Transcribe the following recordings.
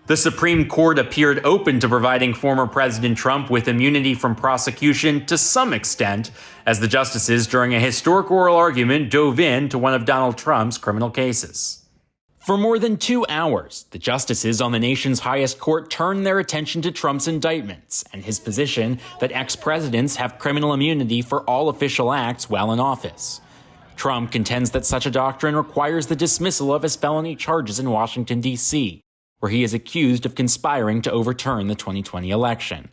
The Supreme Court appeared open to providing former President Trump with immunity from prosecution to some extent, as the justices during a historic oral argument dove into one of Donald Trump's criminal cases. For more than 2 hours, the justices on the nation's highest court turned their attention to Trump's indictments and his position that ex-presidents have criminal immunity for all official acts while in office. Trump contends that such a doctrine requires the dismissal of his felony charges in Washington, D.C., where he is accused of conspiring to overturn the 2020 election.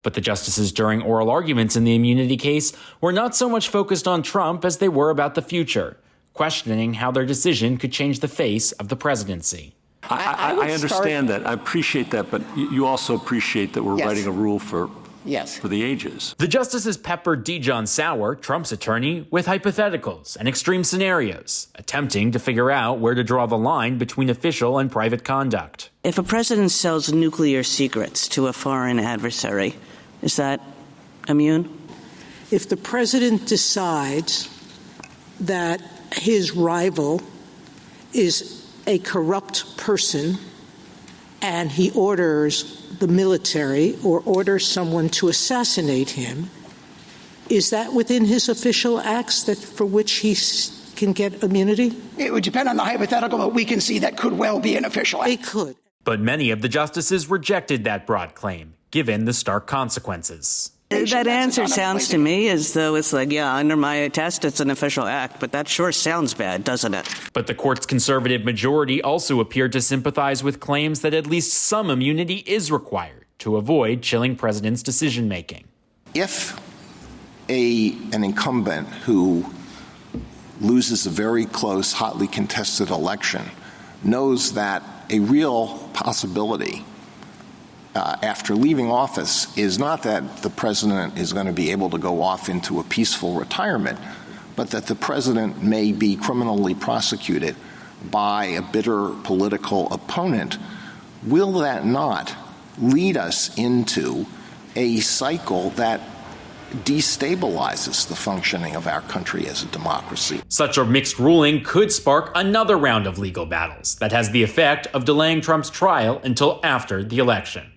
But the justices during oral arguments in the immunity case were not so much focused on Trump as they were about the future, questioning how their decision could change the face of the presidency. I understand that. I appreciate that, but you also appreciate that we're writing a rule for the ages. The justices peppered D. John Sauer, Trump's attorney, with hypotheticals and extreme scenarios, attempting to figure out where to draw the line between official and private conduct. If a president sells nuclear secrets to a foreign adversary, is that immune? If the president decides that his rival is a corrupt person and he orders the military or orders someone to assassinate him, is that within his official acts that for which he can get immunity? It would depend on the hypothetical, but we can see that could well be an official act. It could. But many of the justices rejected that broad claim, given the stark consequences. That answer sounds to me as though it's like, yeah, under my test, it's an official act, but that sure sounds bad, doesn't it? But the court's conservative majority also appeared to sympathize with claims that at least some immunity is required to avoid chilling presidents' decision-making. If an incumbent who loses a very close, hotly contested election knows that a real possibility after leaving office is not that the president is going to be able to go off into a peaceful retirement, but that the president may be criminally prosecuted by a bitter political opponent, will that not lead us into a cycle that destabilizes the functioning of our country as a democracy? Such a mixed ruling could spark another round of legal battles that has the effect of delaying Trump's trial until after the election.